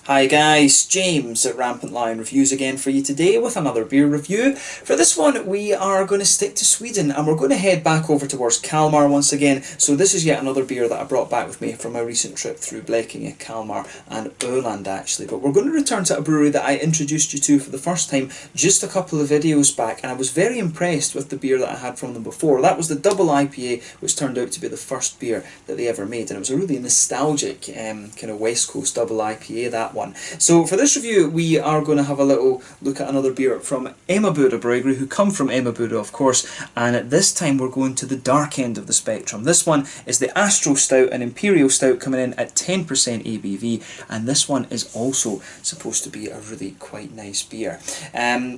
Hi guys, James at RampantLionReviews again for you today with another beer review. For this one we are going to stick to Sweden and we're going to head back over towards Kalmar once again. So this is yet another beer that I brought back with me from my recent trip through Blekinge, Kalmar and Öland actually. But we're going to return to a brewery that I introduced you to for the first time just a couple of videos back, and I was very impressed with the beer that I had from them before. That was the double IPA, which turned out to be the first beer that they ever made, and it was a really nostalgic kind of West Coast double IPA, that one. So for this review we are going to have a little look at another beer from Emmaboda Bryggeri, who come from Emmaboda of course, and at this time we're going to the dark end of the spectrum. This one is the Astrostout, an Imperial Stout coming in at 10% ABV, and this one is also supposed to be a really quite nice beer.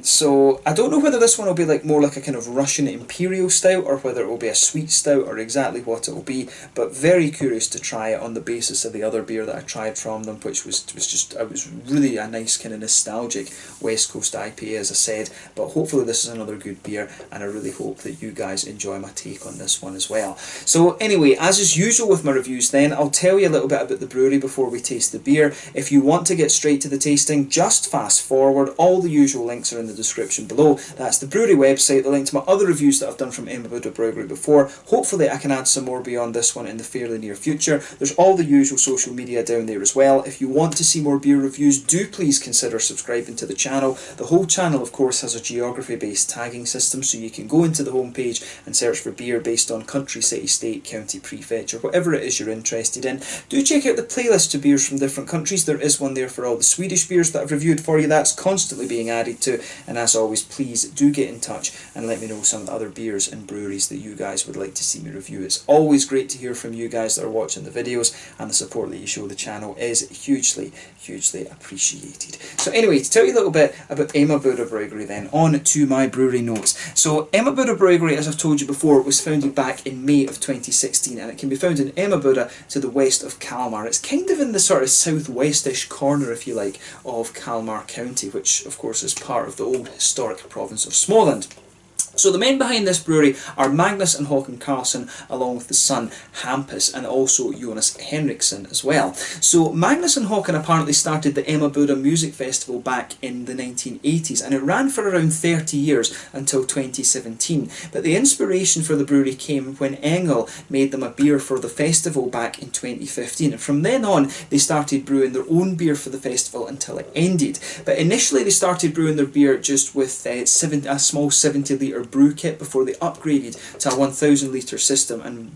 So I don't know whether this one will be more like a kind of Russian Imperial Stout or whether it will be a sweet stout or exactly what it will be, but very curious to try it on the basis of the other beer that I tried from them, which was really a nice kind of nostalgic West Coast IPA, as I said. But hopefully this is another good beer, and I really hope that you guys enjoy my take on this one as well. So anyway, as is usual with my reviews then, I'll tell you a little bit about the brewery before we taste the beer. If you want to get straight to the tasting, just fast forward. All the usual links are in the description below. That's the brewery website, the link to my other reviews that I've done from Emmaboda Bryggeri before. Hopefully I can add some more beyond this one in the fairly near future. There's all the usual social media down there as well. If you want to see more beer reviews, do please consider subscribing to the channel. The whole channel of course has a geography based tagging system, so you can go into the homepage and search for beer based on country, city, state, county, prefecture, whatever it is you're interested in. Do check out the playlist to beers from different countries. There is one there for all the Swedish beers that I've reviewed for you. That's constantly being added to, and as always please do get in touch and let me know some of the other beers and breweries that you guys would like to see me review. It's always great to hear from you guys that are watching the videos, and the support that you show the channel is hugely appreciated. So anyway, to tell you a little bit about Emmaboda Bryggeri then, on to my brewery notes. So Emmaboda Bryggeri, as I've told you before, was founded back in May of 2016, and it can be found in Emmaboda to the west of Kalmar. It's kind of in the sort of southwestish corner, if you like, of Kalmar County, which of course is part of the old historic province of Småland. So the men behind this brewery are Magnus and Håkan Karlsson, along with the son Hampus, and also Jonas Henriksson as well. So Magnus and Håkan apparently started the Emmaboda Music Festival back in the 1980s, and it ran for around 30 years until 2017. But the inspiration for the brewery came when Engel made them a beer for the festival back in 2015, and from then on they started brewing their own beer for the festival until it ended. But initially they started brewing their beer just with a small 70-litre brew kit before they upgraded to a 1,000 litre system, and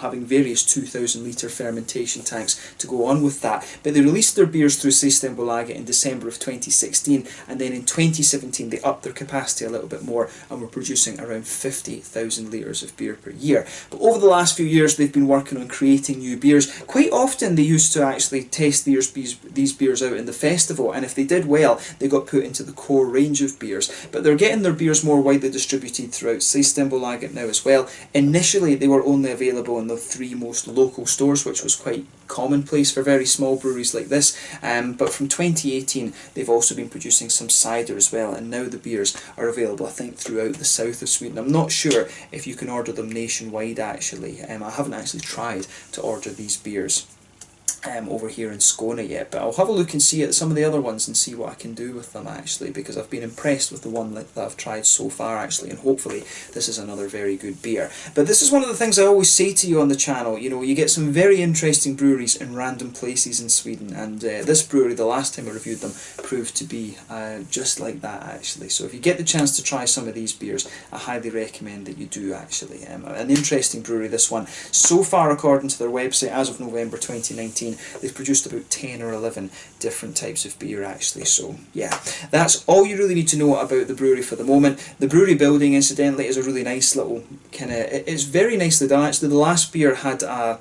having various 2,000 litre fermentation tanks to go on with that. But they released their beers through Systembolaget in December of 2016, and then in 2017 they upped their capacity a little bit more and were producing around 50,000 litres of beer per year. But over the last few years they've been working on creating new beers. Quite often they used to actually test these beers out in the festival, and if they did well they got put into the core range of beers. But they're getting their beers more widely distributed throughout Systembolaget now as well. Initially they were only available in the 3 most local stores, which was quite commonplace for very small breweries like this, but from 2018 they've also been producing some cider as well, and now the beers are available I think throughout the south of Sweden. I'm not sure if you can order them nationwide actually. I haven't actually tried to order these beers over here in Skåne yet, but I'll have a look and see at some of the other ones and see what I can do with them actually, because I've been impressed with the one that I've tried so far actually, and hopefully this is another very good beer. But this is one of the things I always say to you on the channel, you know, you get some very interesting breweries in random places in Sweden, and this brewery, the last time I reviewed them, proved to be just like that actually. So if you get the chance to try some of these beers, I highly recommend that you do actually. An interesting brewery this one. So far, according to their website, as of November 2019, they've produced about 10 or 11 different types of beer actually. So yeah, that's all you really need to know about the brewery for the moment. The brewery building incidentally is a really nice little kind of, it's very nicely done actually. The last beer had a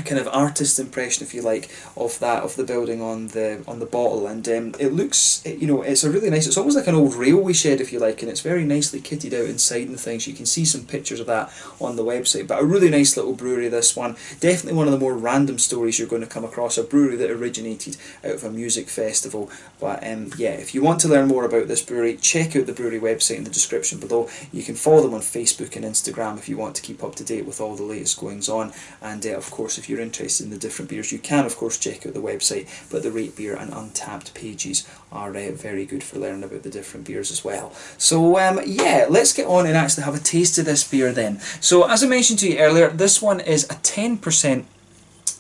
kind of artist impression, if you like, of the building on the bottle, and it looks, you know, it's a really nice, it's almost like an old railway shed if you like, and it's very nicely kitted out inside and things. You can see some pictures of that on the website. But a really nice little brewery, this one. Definitely one of the more random stories you're going to come across, a brewery that originated out of a music festival. But yeah, if you want to learn more about this brewery, check out the brewery website in the description below. You can follow them on Facebook and Instagram if you want to keep up to date with all the latest goings on, and of course if you're interested in the different beers, you can of course check out the website, but the Rate Beer and Untappd pages are very good for learning about the different beers as well. So yeah, let's get on and actually have a taste of this beer then. So as I mentioned to you earlier, this one is a 10%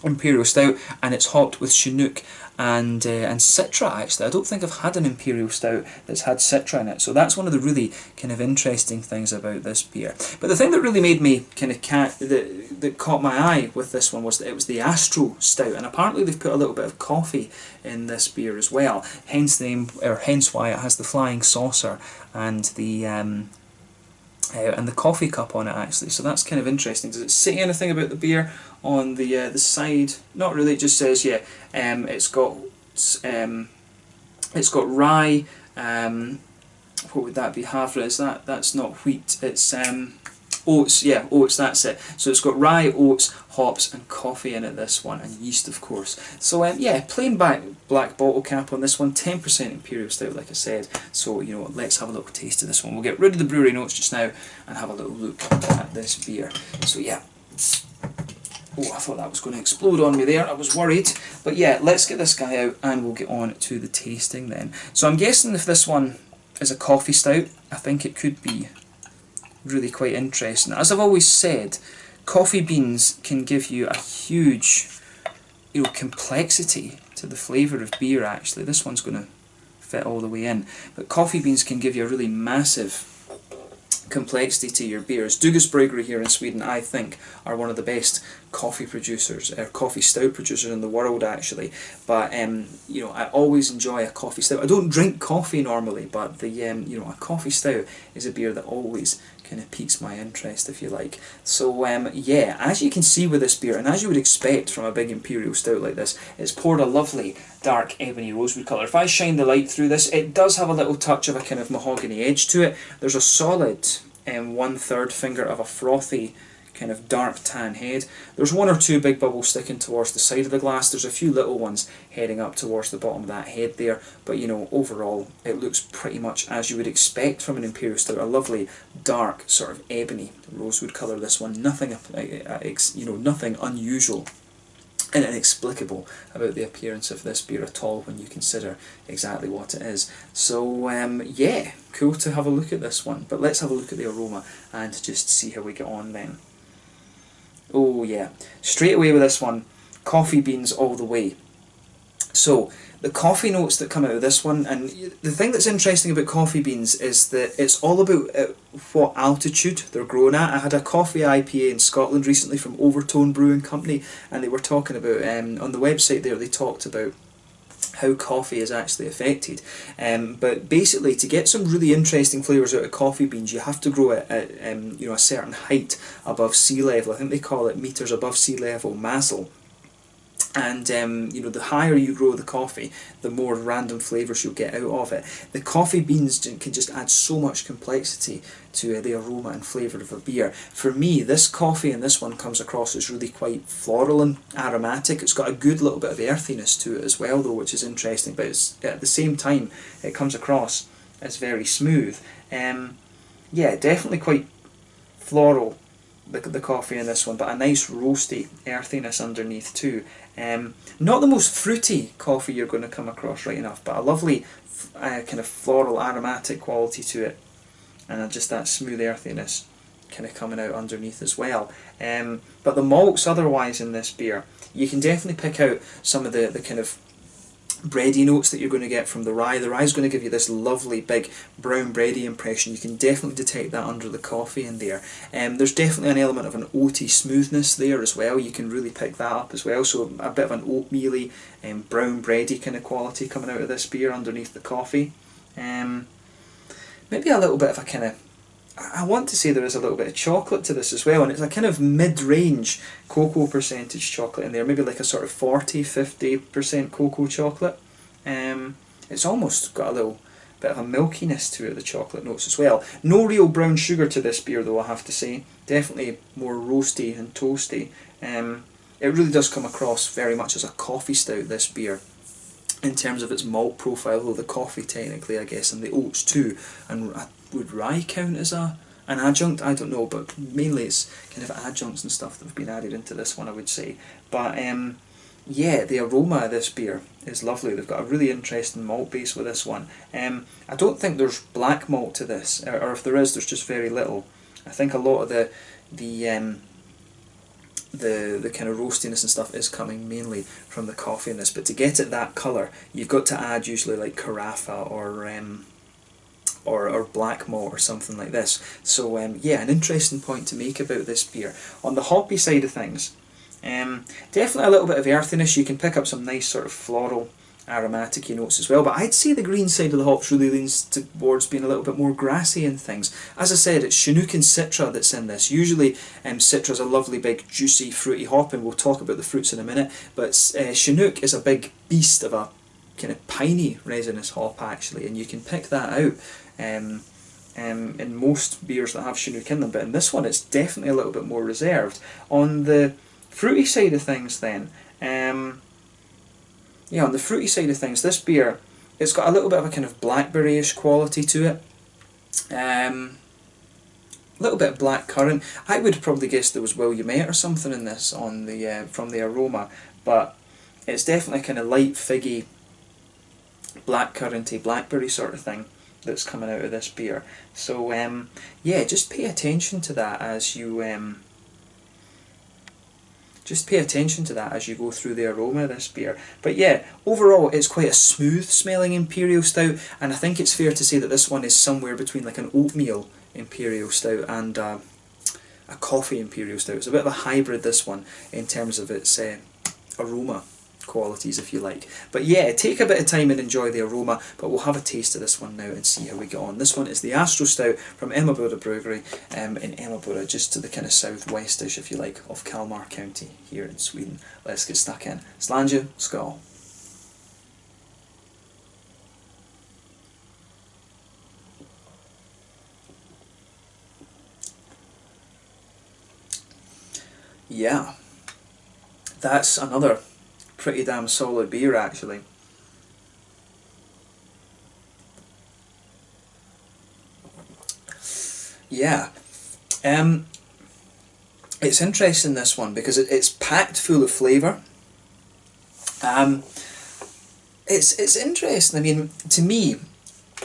Imperial Stout, and it's hopped with Chinook and Citra. Actually, I don't think I've had an Imperial Stout that's had Citra in it, so that's one of the really kind of interesting things about this beer. But the thing that really made me kind of that caught my eye with this one was that it was the Astrostout, and apparently they've put a little bit of coffee in this beer as well. Hence the name, or hence why it has the flying saucer and the coffee cup on it actually. So that's kind of interesting. Does it say anything about the beer on the side? Not really. It just says it's got rye. What would that be? Havre? That's not wheat. It's oats. Yeah, oats. That's it. So it's got rye, oats, hops, and coffee in it. This one, and yeast, of course. So yeah, plain black bottle cap on this one. 10% Imperial Stout, like I said. So you know, let's have a little taste of this one. We'll get rid of the brewery notes just now and have a little look at this beer. So yeah. Oh, I thought that was going to explode on me there. I was worried. But yeah, let's get this guy out and we'll get on to the tasting then. So I'm guessing if this one is a coffee stout, I think it could be really quite interesting. As I've always said, coffee beans can give you a huge, you know, complexity to the flavour of beer actually. This one's going to fit all the way in. But coffee beans can give you a really massive complexity to your beers. Dugas Bryggeri here in Sweden, I think, are one of the best coffee producers, or coffee stout producers in the world actually. But you know, I always enjoy a coffee stout. I don't drink coffee normally, but the you know, a coffee stout is a beer that always kind of piques my interest, if you like. So yeah, as you can see with this beer, and as you would expect from a big Imperial Stout like this, it's poured a lovely dark ebony rosewood colour. If I shine the light through this, it does have a little touch of a kind of mahogany edge to it. There's a solid 1/3 finger of a frothy kind of dark tan head. There's one or two big bubbles sticking towards the side of the glass. There's a few little ones heading up towards the bottom of that head there, but you know, overall it looks pretty much as you would expect from an Imperial Stout. A lovely dark sort of ebony rosewood colour, this one. Nothing you know, nothing unusual and inexplicable about the appearance of this beer at all when you consider exactly what it is. So yeah, cool to have a look at this one. But let's have a look at the aroma and just see how we get on then. Oh yeah, straight away with this one, coffee beans all the way. So the coffee notes that come out of this one, and the thing that's interesting about coffee beans is that it's all about what altitude they're grown at. I had a coffee IPA in Scotland recently from Overtone Brewing Company, and they were talking about, on the website there, they talked about how coffee is actually affected. But basically, to get some really interesting flavours out of coffee beans, you have to grow at you know, a certain height above sea level. I think they call it metres above sea level, Masel. And you know, the higher you grow the coffee, the more random flavours you'll get out of it. The coffee beans can just add so much complexity to the aroma and flavour of a beer. For me, this coffee in this one comes across as really quite floral and aromatic. It's got a good little bit of earthiness to it as well though, which is interesting, but it's, at the same time it comes across as very smooth. Yeah, definitely quite floral, the coffee in this one, but a nice roasty earthiness underneath too. Not the most fruity coffee you're going to come across right enough, but a lovely kind of floral aromatic quality to it, and just that smooth earthiness kind of coming out underneath as well. But the malts otherwise in this beer, you can definitely pick out some of the kind of bready notes that you're going to get from the rye. The rye is going to give you this lovely big brown bready impression. You can definitely detect that under the coffee in there. There's definitely an element of an oaty smoothness there as well. You can really pick that up as well. So a bit of an oatmealy, brown bready kind of quality coming out of this beer underneath the coffee. Maybe a little bit of a kind of, I want to say there is a little bit of chocolate to this as well, and it's a kind of mid-range cocoa percentage chocolate in there, maybe like a sort of 40-50% cocoa chocolate. It's almost got a little bit of a milkiness to it, the chocolate notes as well. No real brown sugar to this beer though, I have to say. Definitely more roasty and toasty. It really does come across very much as a coffee stout, this beer, in terms of its malt profile, though the coffee technically, I guess, and the oats too. And would rye count as a an adjunct, I don't know, but mainly it's kind of adjuncts and stuff that have been added into this one, I would say. But yeah, the aroma of this beer is lovely. They've got a really interesting malt base with this one. I don't think there's black malt to this, or if there is, there's just very little. I think a lot of the kind of roastiness and stuff is coming mainly from the coffee in this. But to get it that colour, you've got to add usually like Carafa or black malt or something like this. So yeah, an interesting point to make about this beer. On the hoppy side of things, definitely a little bit of earthiness. You can pick up some nice sort of floral aromatic notes as well, but I'd say the green side of the hops really leans towards being a little bit more grassy in things. As I said, it's Chinook and Citra that's in this. Usually Citra's a lovely big juicy fruity hop, and we'll talk about the fruits in a minute, but Chinook is a big beast of a kind of piney resinous hop actually, and you can pick that out in most beers that have Chinook in them, but in this one it's definitely a little bit more reserved. On the fruity side of things then, yeah, on the fruity side of things, this beer, it's got a little bit of a kind of blackberry-ish quality to it. A little bit of black currant. I would probably guess there was Williamette or something in this on the from the aroma, but it's definitely a kind of light figgy, black curranty, blackberry sort of thing that's coming out of this beer. So yeah, just pay attention to that as you go through the aroma of this beer. But yeah, overall it's quite a smooth smelling Imperial Stout, and I think it's fair to say that this one is somewhere between like an oatmeal Imperial Stout and a coffee Imperial Stout. It's a bit of a hybrid, this one, in terms of its aroma qualities, if you like. But yeah, take a bit of time and enjoy the aroma, but we'll have a taste of this one now and see how we get on. This one is the Astrostout from Emmaboda Bryggeri in Emmaboda, just to the kind of southwestish, if you like, of Kalmar County here in Sweden. Let's get stuck in. Slanja, skål. Yeah, that's another pretty damn solid beer actually. Yeah, it's interesting, this one, because it's packed full of flavour. It's interesting. I mean, to me,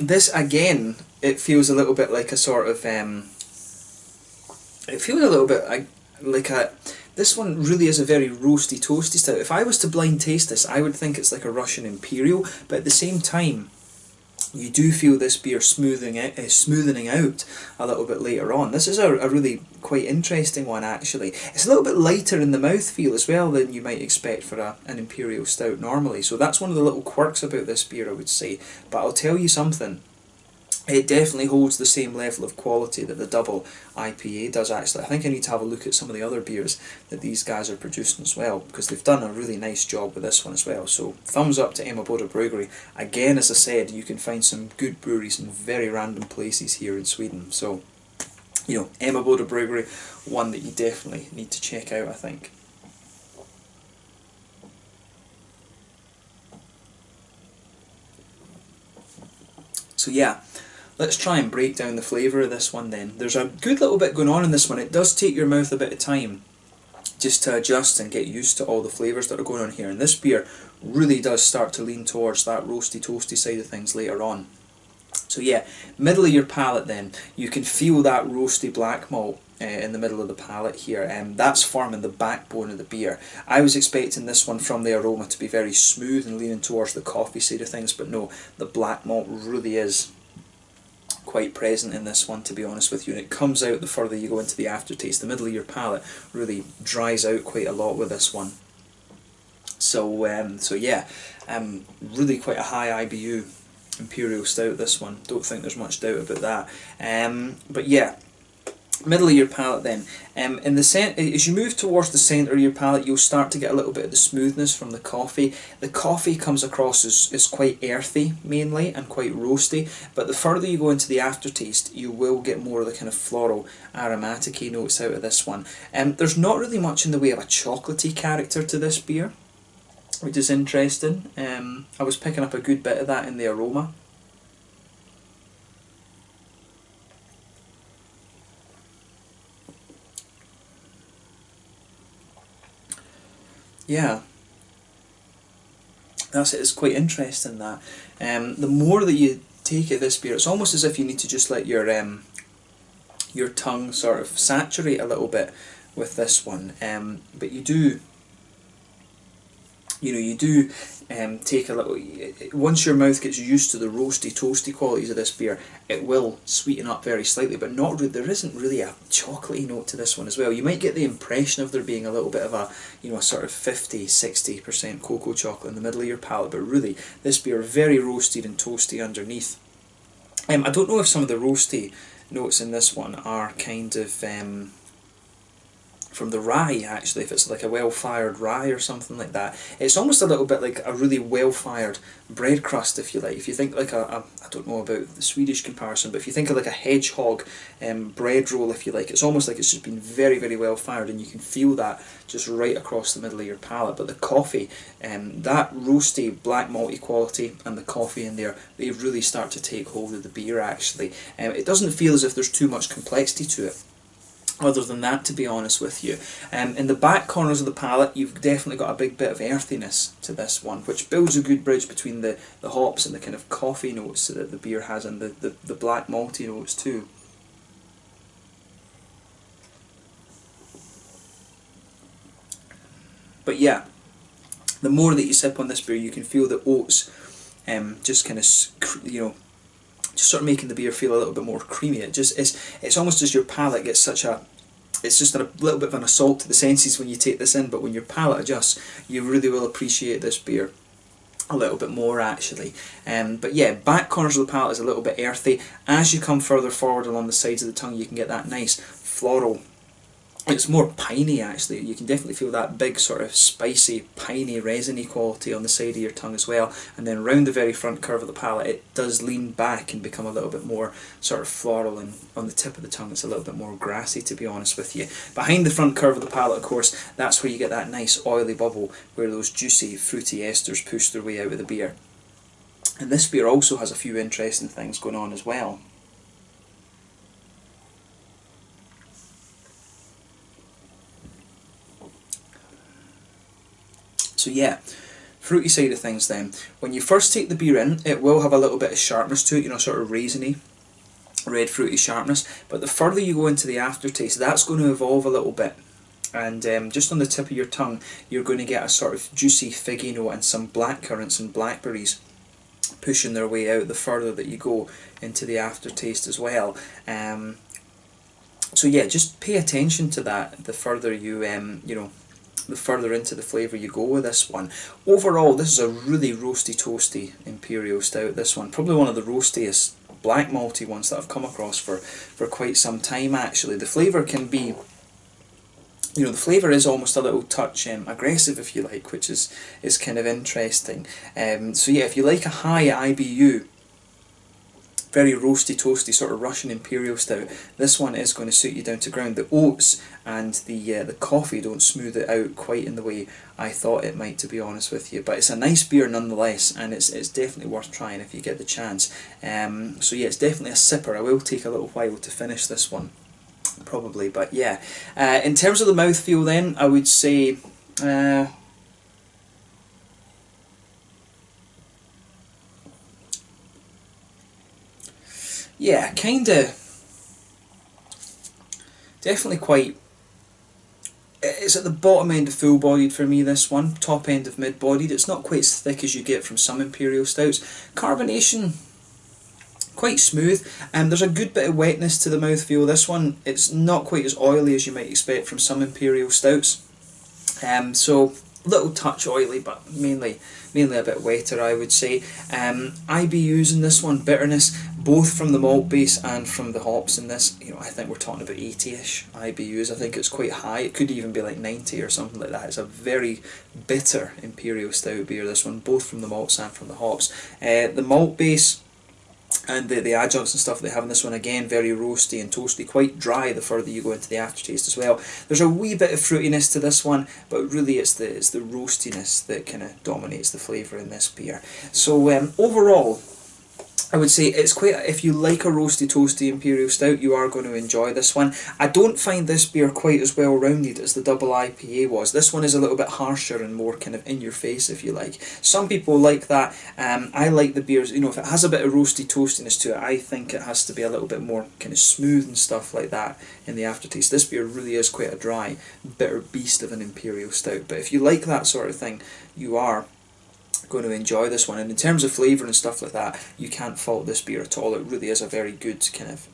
this again, it feels a little bit like a sort of it feels a little bit like a. This one really is a very roasty, toasty stout. If I was to blind taste this, I would think it's like a Russian Imperial, but at the same time, you do feel this beer smoothing out a little bit later on. This is a really quite interesting one actually. It's a little bit lighter in the mouthfeel as well than you might expect for an Imperial Stout normally. So that's one of the little quirks about this beer, I would say. But I'll tell you something. It definitely holds the same level of quality that the double IPA does actually. I think I need to have a look at some of the other beers that these guys are producing as well, because they've done a really nice job with this one as well. So thumbs up to Emmaboda Bryggeri. Again, as I said, you can find some good breweries in very random places here in Sweden. So, you know, Emmaboda Bryggeri, one that you definitely need to check out, I think. So yeah, let's try and break down the flavour of this one then. There's a good little bit going on in this one. It does take your mouth a bit of time just to adjust and get used to all the flavours that are going on here. And this beer really does start to lean towards that roasty, toasty side of things later on. So yeah, middle of your palate then, you can feel that roasty black malt in the middle of the palate here. That's forming the backbone of the beer. I was expecting this one from the aroma to be very smooth and leaning towards the coffee side of things, but no, the black malt really is quite present in this one, to be honest with you, and it comes out the further you go into the aftertaste. The middle of your palate really dries out quite a lot with this one. So yeah, really quite a high IBU Imperial Stout, this one. Don't think there's much doubt about that. But yeah, middle of your palate then. In the as you move towards the centre of your palate, you'll start to get a little bit of the smoothness from the coffee. The coffee comes across as quite earthy mainly and quite roasty, but the further you go into the aftertaste, you will get more of the kind of floral aromatic notes out of this one. There's not really much in the way of a chocolatey character to this beer, which is interesting. I was picking up a good bit of that in the aroma. yeah, that's it. It's quite interesting that the more that you take of this beer, it's almost as if you need to just let your tongue sort of saturate a little bit with this one. But you do, you do take a little. Once your mouth gets used to the roasty, toasty qualities of this beer, it will sweeten up very slightly, but not. There isn't really a chocolatey note to this one as well. You might get the impression of there being a little bit of a, a sort of 50-60% cocoa chocolate in the middle of your palate, but really, this beer very roasted and toasty underneath. I don't know if some of the roasty notes in this one are kind of from the rye, actually, if it's like a well-fired rye or something like that. It's almost a little bit like a really well-fired bread crust, if you like. If you think like I don't know about the Swedish comparison, but if you think of like a hedgehog bread roll, if you like, it's almost like it's just been very, very well-fired, and you can feel that just right across the middle of your palate. But the coffee, that roasty, black malty quality and the coffee in there, they really start to take hold of the beer, actually. It doesn't feel as if there's too much complexity to it. Other than that, to be honest with you. In the back corners of the palate, you've definitely got a big bit of earthiness to this one, which builds a good bridge between the hops and the kind of coffee notes that the beer has, and the black malty notes too. But yeah, the more that you sip on this beer, you can feel the oats just kind of, just sort of making the beer feel a little bit more creamy. It's almost as your palate gets it's just a little bit of an assault to the senses when you take this in, but when your palate adjusts, you really will appreciate this beer a little bit more, actually. But yeah, back corners of the palate is a little bit earthy. As you come further forward along the sides of the tongue, you can get that nice floral. It's more piney, actually. You can definitely feel that big sort of spicy, piney, resiny quality on the side of your tongue as well. And then round the very front curve of the palate, it does lean back and become a little bit more sort of floral, and on the tip of the tongue it's a little bit more grassy, to be honest with you. Behind the front curve of the palate, of course, that's where you get that nice oily bubble where those juicy, fruity esters push their way out of the beer. And this beer also has a few interesting things going on as well. So yeah, fruity side of things then. When you first take the beer in, it will have a little bit of sharpness to it, sort of raisiny, red fruity sharpness. But the further you go into the aftertaste, that's going to evolve a little bit. And just on the tip of your tongue, you're going to get a sort of juicy figgy note and some blackcurrants and blackberries pushing their way out the further that you go into the aftertaste as well. So yeah, just pay attention to that the further you, the further into the flavour you go with this one. Overall, this is a really roasty, toasty Imperial Stout, this one. Probably one of the roastiest black malty ones that I've come across for quite some time, actually. The flavour can be, the flavour is almost a little touch aggressive, if you like, which is kind of interesting. So yeah, if you like a high IBU, very roasty, toasty, sort of Russian Imperial Stout, this one is going to suit you down to ground. The oats and the coffee don't smooth it out quite in the way I thought it might, to be honest with you. But it's a nice beer nonetheless, and it's definitely worth trying if you get the chance. So yeah, it's definitely a sipper. I will take a little while to finish this one, probably. But yeah, in terms of the mouthfeel then, I would say... yeah, kinda, definitely quite, it's at the bottom end of full-bodied for me, this one, top end of mid-bodied. It's not quite as thick as you get from some Imperial Stouts. Carbonation, quite smooth, and there's a good bit of wetness to the mouthfeel. This one, it's not quite as oily as you might expect from some Imperial Stouts. So, little touch oily, but mainly a bit wetter, I would say. IBUs in this one, bitterness, both from the malt base and from the hops in this, I think we're talking about 80-ish IBUs. I think it's quite high. It could even be like 90 or something like that. It's a very bitter Imperial Stout beer, this one, both from the malts and from the hops. The malt base and the adjuncts and stuff they have in this one, again, very roasty and toasty, quite dry the further you go into the aftertaste as well. There's a wee bit of fruitiness to this one, but really it's the roastiness that kind of dominates the flavour in this beer. So overall, I would say it's quite, if you like a roasty toasty Imperial Stout, you are going to enjoy this one. I don't find this beer quite as well rounded as the double IPA was. This one is a little bit harsher and more kind of in your face, if you like. Some people like that. I like the beers, you know, if it has a bit of roasty toastiness to it, I think it has to be a little bit more kind of smooth and stuff like that in the aftertaste. This beer really is quite a dry, bitter beast of an Imperial Stout. But if you like that sort of thing, you are going to enjoy this one. And in terms of flavour and stuff like that, you can't fault this beer at all. It really is a very good kind of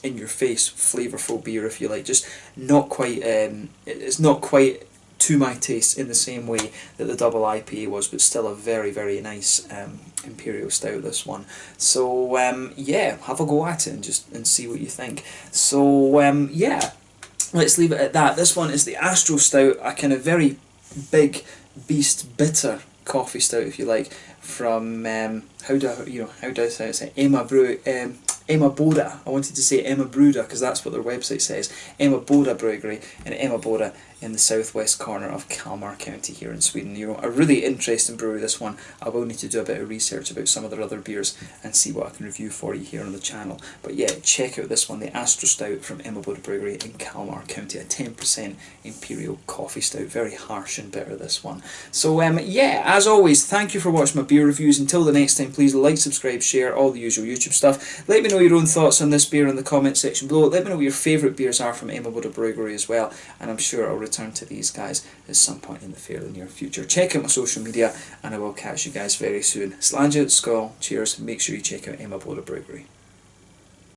in your face flavourful beer, if you like. Just not quite it's not quite to my taste in the same way that the double IPA was, but still a very, very nice Imperial Stout, this one. So yeah, have a go at it and see what you think. So yeah, let's leave it at that. This one is the Astrostout, a kind of very big beast bitter coffee stout, if you like, from how do I say it? Emmaboda. I wanted to say Emmaboda because that's what their website says. Emmaboda Bryggeri in Emmaboda in the southwest corner of Kalmar County here in Sweden. You know, a really interesting brewery, this one. I will need to do a bit of research about some of their other beers and see what I can review for you here on the channel. But yeah, check out this one, the Astrostout from Emmaboda Bryggeri in Kalmar County, a 10% Imperial coffee stout. Very harsh and bitter, this one. So yeah, as always, thank you for watching my beer reviews. Until the next time, please like, subscribe, share, all the usual YouTube stuff. Let me know your own thoughts on this beer in the comment section below. Let me know what your favourite beers are from Emmaboda Bryggeri as well, and I'm sure I'll return to these guys at some point in the fairly near future. Check out my social media, and I will catch you guys very soon. Slàinte, skål, cheers, make sure you check out Emmaboda Bryggeri.